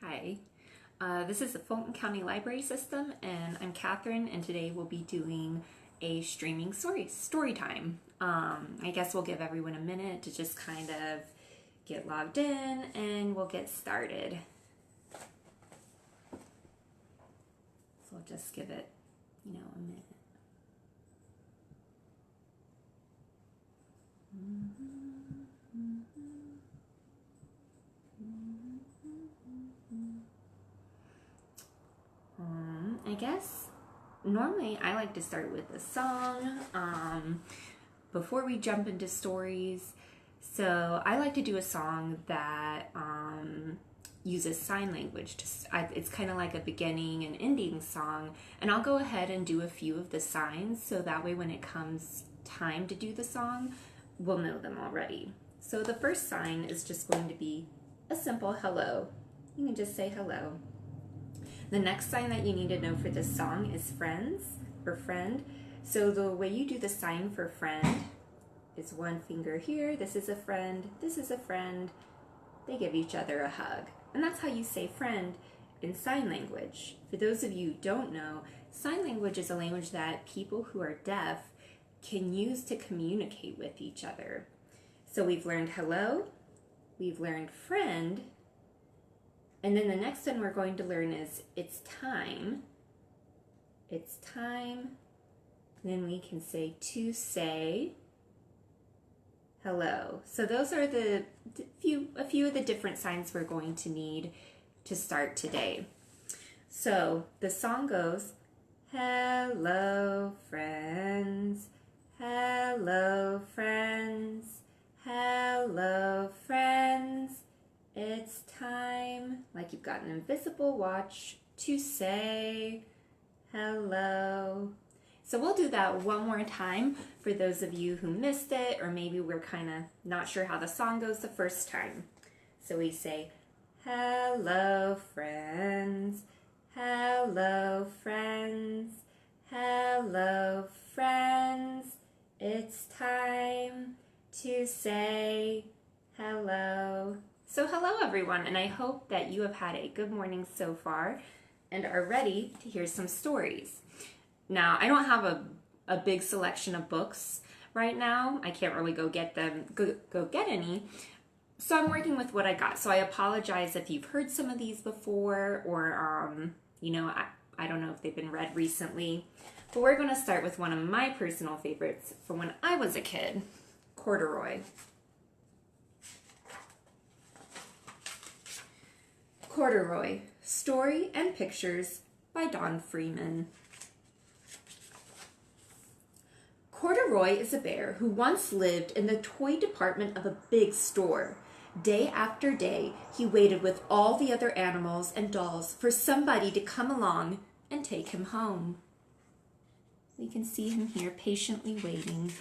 Hi, this is the Fulton County Library System, and I'm Catherine, and today we'll be doing a streaming story time. I guess we'll give everyone a minute to just kind of get logged in, and we'll get started. So we'll just give it, a minute. I guess normally I like to start with a song before we jump into stories. So I like to do a song that uses sign language. It's kind of like a beginning and ending song, and I'll go ahead and do a few of the signs so that way when it comes time to do the song, we'll know them already. So the first sign is just going to be a simple hello. You can just say hello. The next sign that you need to know for this song is friends or friend. So the way you do the sign for friend is one finger here. This is a friend. This is a friend. They give each other a hug. And that's how you say friend in sign language. For those of you who don't know, sign language is a language that people who are deaf can use to communicate with each other. So we've learned hello, we've learned friend, and then the next one we're going to learn is it's time. It's time. Then we can say to say hello. So those are a few of the different signs we're going to need to start today. So the song goes, hello friends, hello friends, hello friends. It's time, like you've got an invisible watch, to say hello. So we'll do that one more time for those of you who missed it, or maybe we're kind of not sure how the song goes the first time. So we say, hello friends, hello friends, hello friends. It's time to say hello. So hello everyone, and I hope that you have had a good morning so far and are ready to hear some stories. Now, I don't have a big selection of books right now. I can't really go get any. So I'm working with what I got. So I apologize if you've heard some of these before, or I don't know if they've been read recently. But we're going to start with one of my personal favorites from when I was a kid, Corduroy. Corduroy, Story and Pictures by Freeman. Corduroy is a bear who once lived in the toy department of a big store. Day after day, he waited with all the other animals and dolls for somebody to come along and take him home. We can see him here patiently waiting.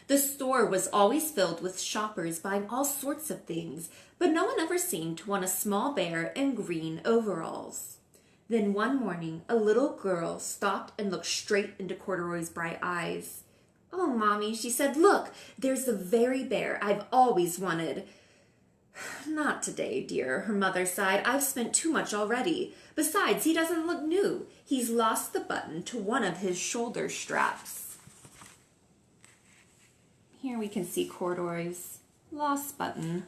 The store was always filled with shoppers buying all sorts of things, but no one ever seemed to want a small bear in green overalls. Then one morning, a little girl stopped and looked straight into Corduroy's bright eyes. "Oh, Mommy," she said, "look, there's the very bear I've always wanted." "Not today, dear," her mother sighed. "I've spent too much already. Besides, he doesn't look new. He's lost the button to one of his shoulder straps." Here we can see Corduroy's lost button.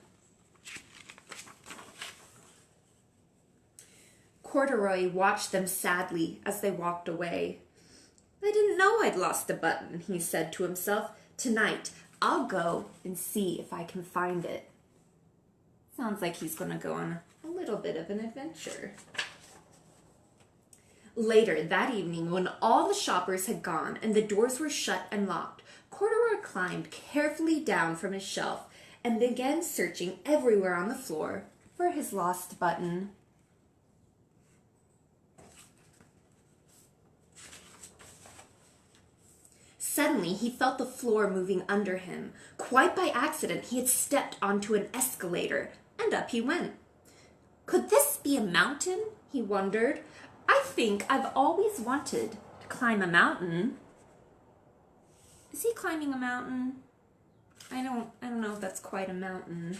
Corduroy watched them sadly as they walked away. "I didn't know I'd lost the button," he said to himself. "Tonight, I'll go and see if I can find it." Sounds like he's going to go on a little bit of an adventure. Later that evening, when all the shoppers had gone and the doors were shut and locked, Corduroy climbed carefully down from his shelf and began searching everywhere on the floor for his lost button. Suddenly, he felt the floor moving under him. Quite by accident, he had stepped onto an escalator, and up he went. Could this be a mountain? He wondered. I think I've always wanted to climb a mountain. Is he climbing a mountain? I don't know if that's quite a mountain.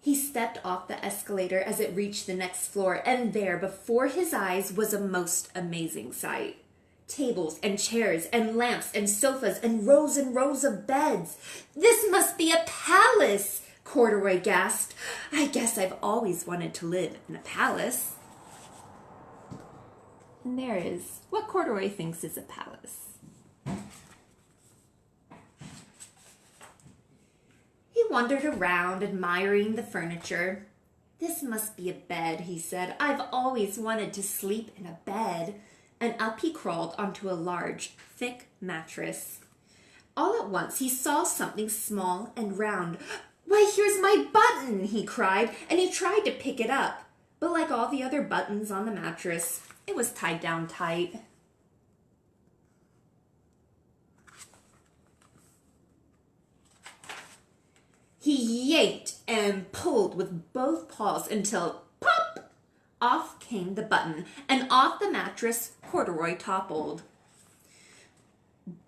He stepped off the escalator as it reached the next floor, and there, before his eyes, was a most amazing sight. Tables and chairs and lamps and sofas and rows of beds. "This must be a palace," Corduroy gasped. "I guess I've always wanted to live in a palace." And there is what Corduroy thinks is a palace. He wandered around, admiring the furniture. "This must be a bed," he said. "I've always wanted to sleep in a bed." And up he crawled onto a large, thick mattress. All at once he saw something small and round. "Why, here's my button!" he cried, and he tried to pick it up. But like all the other buttons on the mattress, it was tied down tight. He yanked and pulled with both paws until, pop! Off came the button, and off the mattress Corduroy toppled.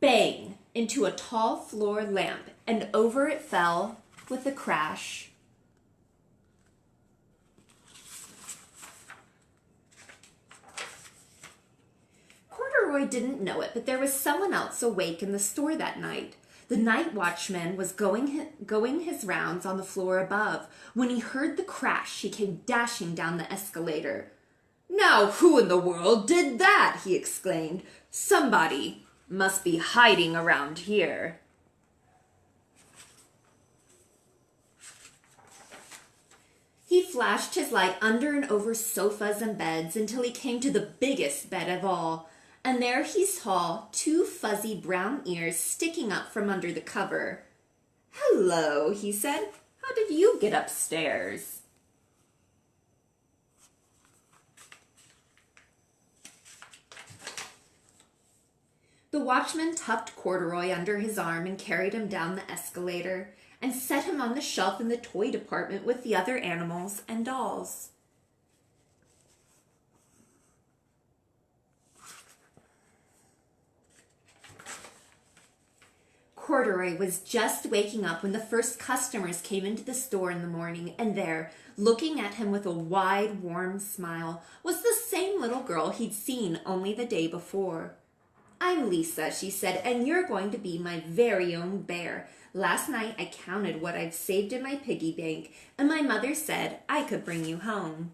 Bang! Into a tall floor lamp, and over it fell with a crash. Corduroy didn't know it, but there was someone else awake in the store that night. The night watchman was going his rounds on the floor above. When he heard the crash, he came dashing down the escalator. "Now, who in the world did that?" he exclaimed. "Somebody must be hiding around here." He flashed his light under and over sofas and beds until he came to the biggest bed of all. And there he saw 2 fuzzy brown ears sticking up from under the cover. "Hello," he said. "How did you get upstairs?" The watchman tucked Corduroy under his arm and carried him down the escalator and set him on the shelf in the toy department with the other animals and dolls. Corduroy was just waking up when the first customers came into the store in the morning, and there, looking at him with a wide, warm smile, was the same little girl he'd seen only the day before. "I'm Lisa," she said, "and you're going to be my very own bear. Last night I counted what I've saved in my piggy bank, and my mother said I could bring you home."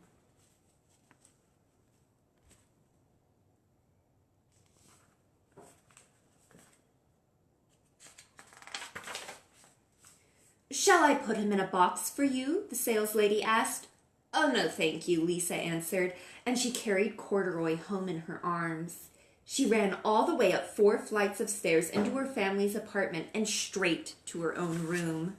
"Shall I put him in a box for you?" the saleslady asked. "Oh, no, thank you," Lisa answered, and she carried Corduroy home in her arms. She ran all the way up 4 flights of stairs into her family's apartment and straight to her own room.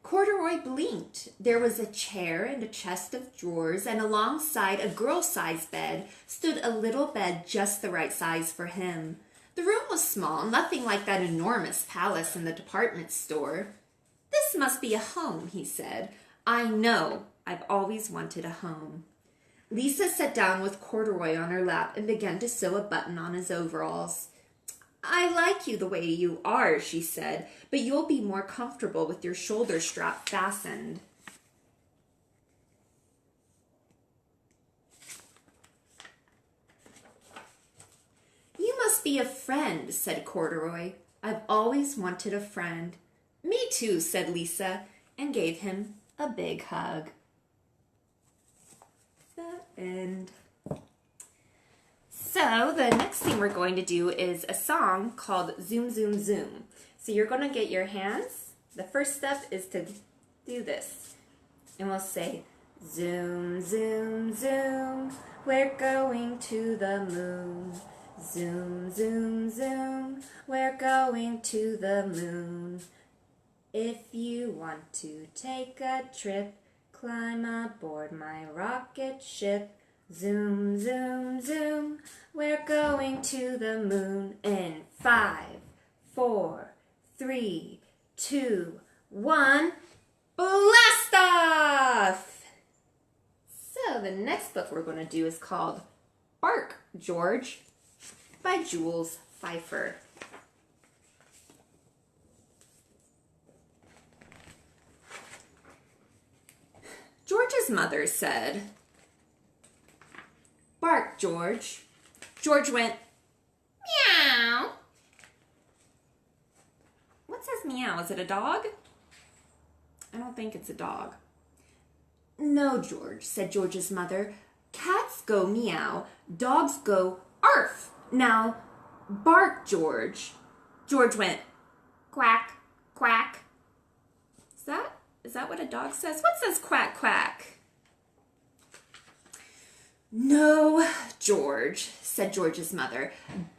Corduroy blinked. There was a chair and a chest of drawers, and alongside a girl-sized bed stood a little bed just the right size for him. The room was small, nothing like that enormous palace in the department store. "This must be a home," he said. "I know I've always wanted a home." Lisa sat down with Corduroy on her lap and began to sew a button on his overalls. "I like you the way you are," she said, "but you'll be more comfortable with your shoulder strap fastened." "You must be a friend," said Corduroy. "I've always wanted a friend." "Me too," said Lisa, and gave him a big hug. The end. So the next thing we're going to do is a song called Zoom, Zoom, Zoom. So you're going to get your hands. The first step is to do this. And we'll say, zoom, zoom, zoom, we're going to the moon. Zoom, zoom, zoom, we're going to the moon. If you want to take a trip, climb aboard my rocket ship. Zoom, zoom, zoom, we're going to the moon in 5, 4, 3, 2, 1, blast off! So the next book we're going to do is called Bark, George by Jules Pfeiffer. George's mother said, "Bark, George." George went, "Meow." What says meow? Is it a dog? I don't think it's a dog. "No, George," said George's mother. "Cats go meow, dogs go arf. Now, bark, George." George went, "Quack, quack." Is that what a dog says? What says quack, quack? "No, George," said George's mother.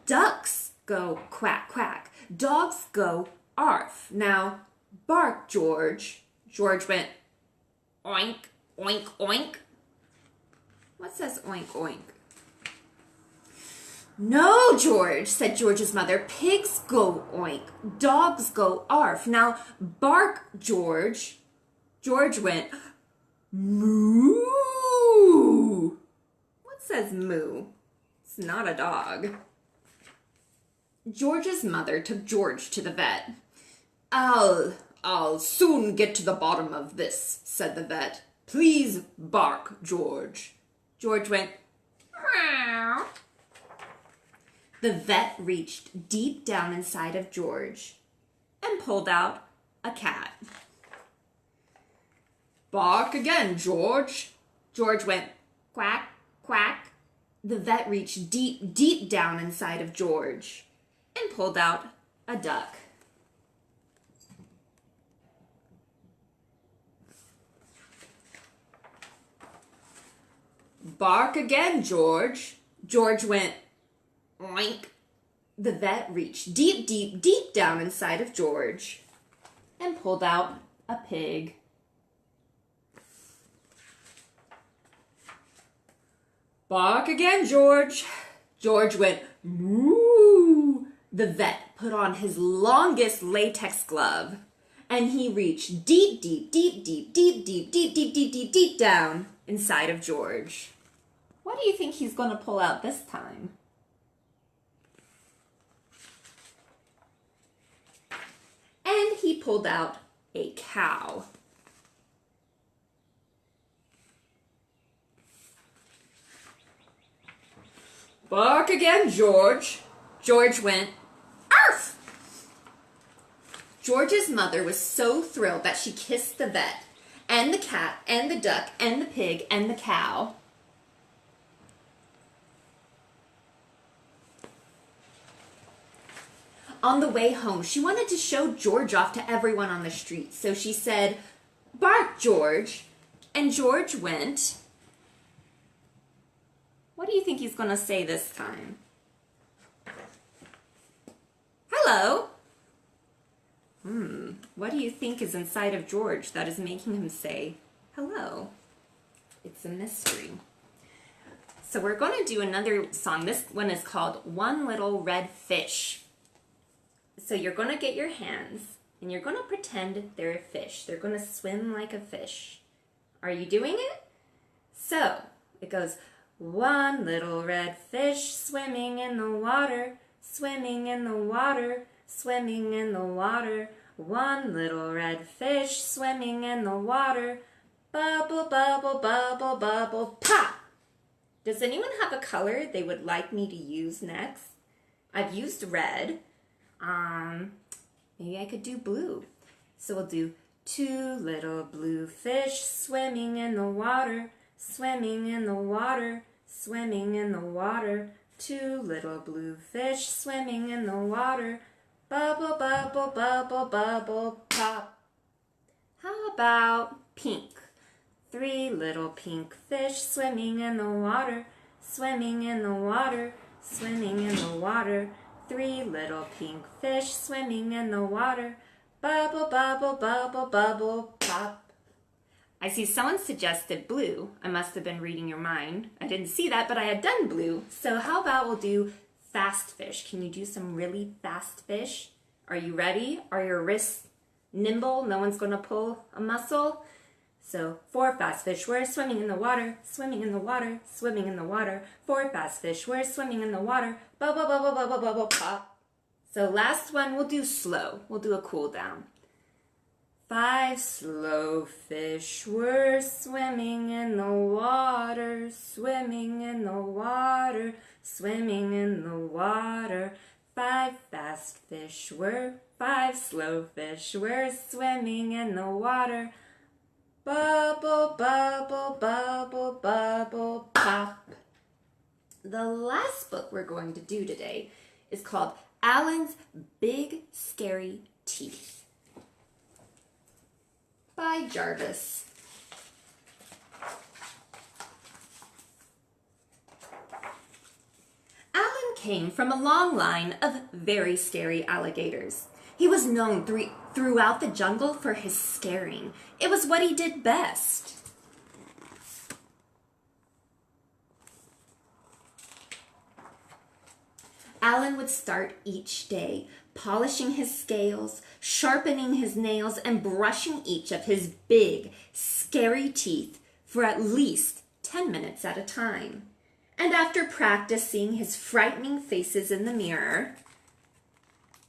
"Ducks go quack, quack. Dogs go arf. Now, bark, George." George went, "Oink, oink, oink." What says oink, oink? "No, George," said George's mother. "Pigs go oink. Dogs go arf. Now, bark, George." George went, "Moo." What says moo? It's not a dog. George's mother took George to the vet. I'll soon get to the bottom of this," said the vet. "Please bark, George." George went, "Meow." The vet reached deep down inside of George and pulled out a cat. "Bark again, George." George went, "Quack, quack." The vet reached deep, deep down inside of George and pulled out a duck. "Bark again, George." George went, "Oink." The vet reached deep, deep, deep down inside of George and pulled out a pig. "Bark again, George." George went, "Moo." The vet put on his longest latex glove and he reached deep, deep, deep, deep, deep, deep, deep, deep, deep, deep, deep down inside of George. What do you think he's going to pull out this time? And he pulled out a cow. "Bark again, George." George went, "Arf!" George's mother was so thrilled that she kissed the vet, and the cat, and the duck, and the pig, and the cow. On the way home, she wanted to show George off to everyone on the street, so she said, "Bark, George." And George went. What do you think he's going to say this time? Hello. What do you think is inside of George that is making him say hello? It's a mystery. So we're going to do another song. This one is called "One Little Red Fish." So you're going to get your hands and you're going to pretend they're a fish. They're going to swim like a fish. Are you doing it? So it goes, "One little red fish swimming in the water, swimming in the water, swimming in the water. One little red fish swimming in the water, bubble, bubble, bubble, bubble, pop." Does anyone have a color they would like me to use next? I've used red. Maybe I could do blue. So we'll do two little blue fish swimming in the water, swimming in the water, swimming in the water. Two little blue fish swimming in the water, bubble, bubble, bubble, bubble, pop. How about pink? Three little pink fish swimming in the water, swimming in the water, swimming in the water. Three little pink fish swimming in the water, bubble, bubble, bubble, bubble, pop. I see someone suggested blue. I must have been reading your mind. I didn't see that, but I had done blue. So how about we'll do fast fish? Can you do some really fast fish? Are you ready? Are your wrists nimble? No one's going to pull a muscle? So 4 fast fish were swimming in the water, swimming in the water, swimming in the water. 4 fast fish were swimming in the water, bubble, bubble, bubble, bubble, pop. So last one we'll do slow. We'll do a cool down. 5 slow fish were swimming in the water, swimming in the water, swimming in the water. 5 fast fish were, 5 slow fish were swimming in the water. Bubble, bubble, bubble, bubble, pop. The last book we're going to do today is called Alan's Big Scary Teeth by Jarvis. Alan came from a long line of very scary alligators. He was known throughout the jungle for his scaring. It was what he did best. Alan would start each day, polishing his scales, sharpening his nails, and brushing each of his big, scary teeth for at least 10 minutes at a time. And after practicing his frightening faces in the mirror,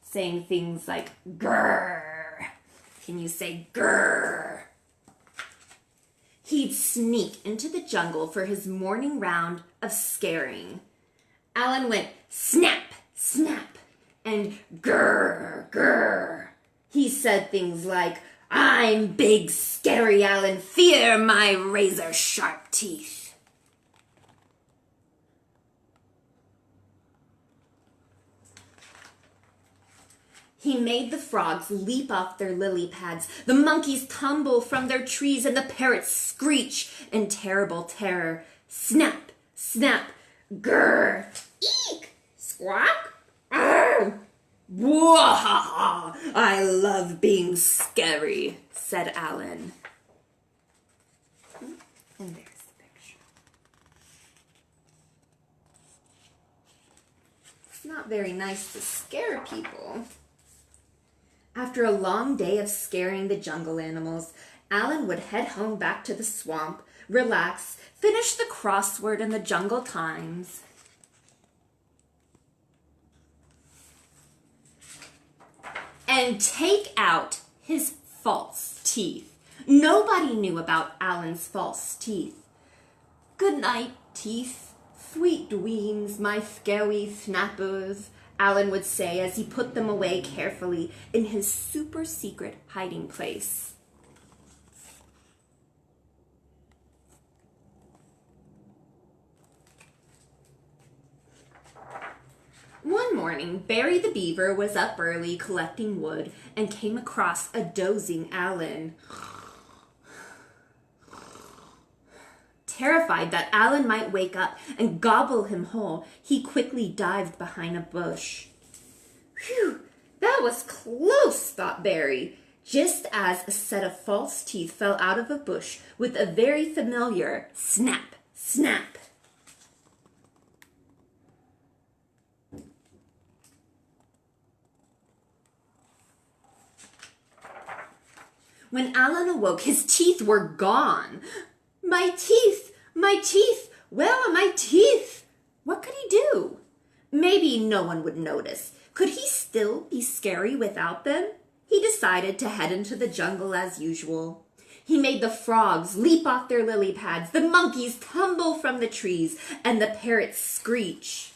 saying things like, grrr, can you say grrr? He'd sneak into the jungle for his morning round of scaring. Alan went snap, snap, and grrr, grrr. He said things like, I'm big, scary Alan, fear my razor-sharp teeth. He made the frogs leap off their lily pads, the monkeys tumble from their trees, and the parrots screech in terrible terror. Snap, snap, grrr, eek, squawk, arr. Wah-ha-ha, I love being scary, said Alan. And there's the picture. It's not very nice to scare people. After a long day of scaring the jungle animals, Alan would head home back to the swamp, relax, finish the crossword in the Jungle Times. And take out his false teeth. Nobody knew about Alan's false teeth. Good night, teeth. Sweet dreams, my scary snappers, Alan would say as he put them away carefully in his super secret hiding place. One morning, Barry the Beaver was up early collecting wood and came across a dozing Alan. Terrified that Alan might wake up and gobble him whole, he quickly dived behind a bush. Phew, that was close, thought Barry, just as a set of false teeth fell out of a bush with a very familiar snap, snap. When Alan awoke, his teeth were gone. My teeth! My teeth! Where are my teeth? What could he do? Maybe no one would notice. Could he still be scary without them? He decided to head into the jungle as usual. He made the frogs leap off their lily pads, the monkeys tumble from the trees, and the parrots screech.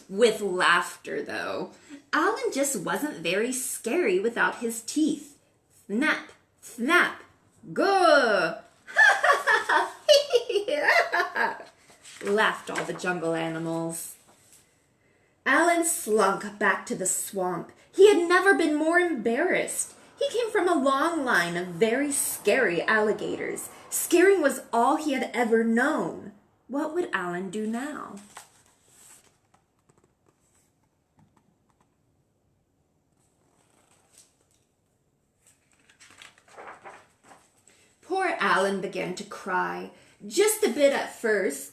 With laughter, though. Alan just wasn't very scary without his teeth. Snap, snap, go! Laughed all the jungle animals. Alan slunk back to the swamp. He had never been more embarrassed. He came from a long line of very scary alligators. Scaring was all he had ever known. What would Alan do now? Poor Alan began to cry, just a bit at first.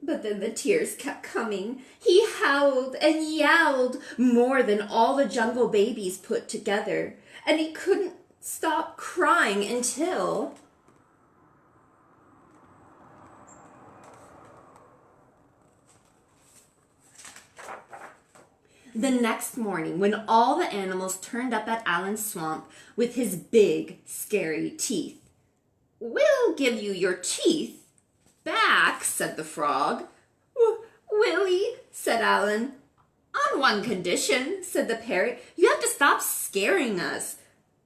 But then the tears kept coming. He howled and yowled more than all the jungle babies put together. And he couldn't stop crying until... The next morning, when all the animals turned up at Alan's swamp with his big, scary teeth. "We'll give you your teeth back," said the frog. "Willie," said Alan. "On one condition," said the parrot. "You have to stop scaring us."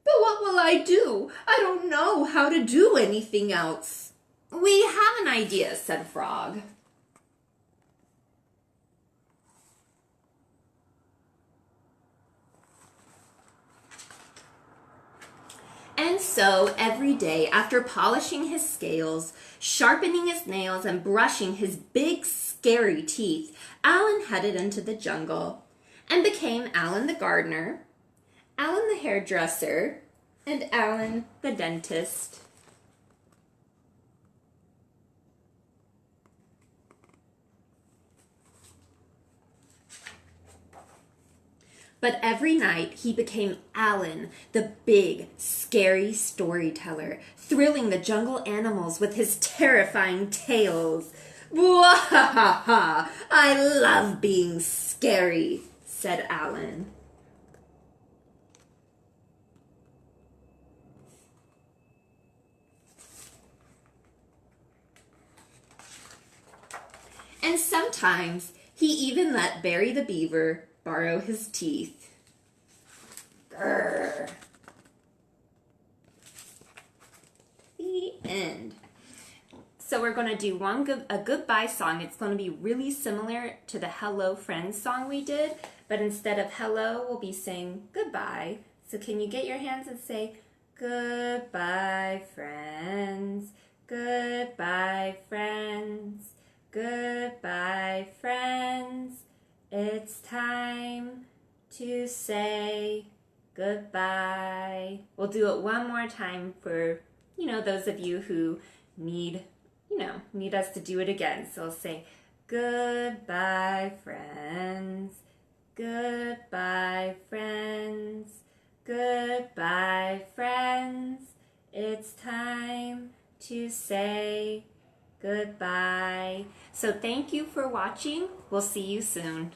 "But what will I do? I don't know how to do anything else." "We have an idea," said Frog. And so every day, after polishing his scales, sharpening his nails, and brushing his big, scary teeth, Alan headed into the jungle and became Alan the gardener, Alan the hairdresser, and Alan the dentist. But every night he became Alan, the big, scary storyteller, thrilling the jungle animals with his terrifying tales. "Wahaha! I love being scary," said Alan. And sometimes he even let Barry the Beaver borrow his teeth. Grrr. The end. So we're going to do a goodbye song. It's going to be really similar to the Hello Friends song we did, but instead of hello, we'll be saying goodbye. So can you get your hands and say, "Goodbye, friends. Goodbye, friends. Goodbye, friends. It's time to say goodbye." We'll do it one more time for, those of you who need us to do it again. So we'll say, "Goodbye, friends. Goodbye, friends. Goodbye, friends. It's time to say goodbye." So thank you for watching. We'll see you soon.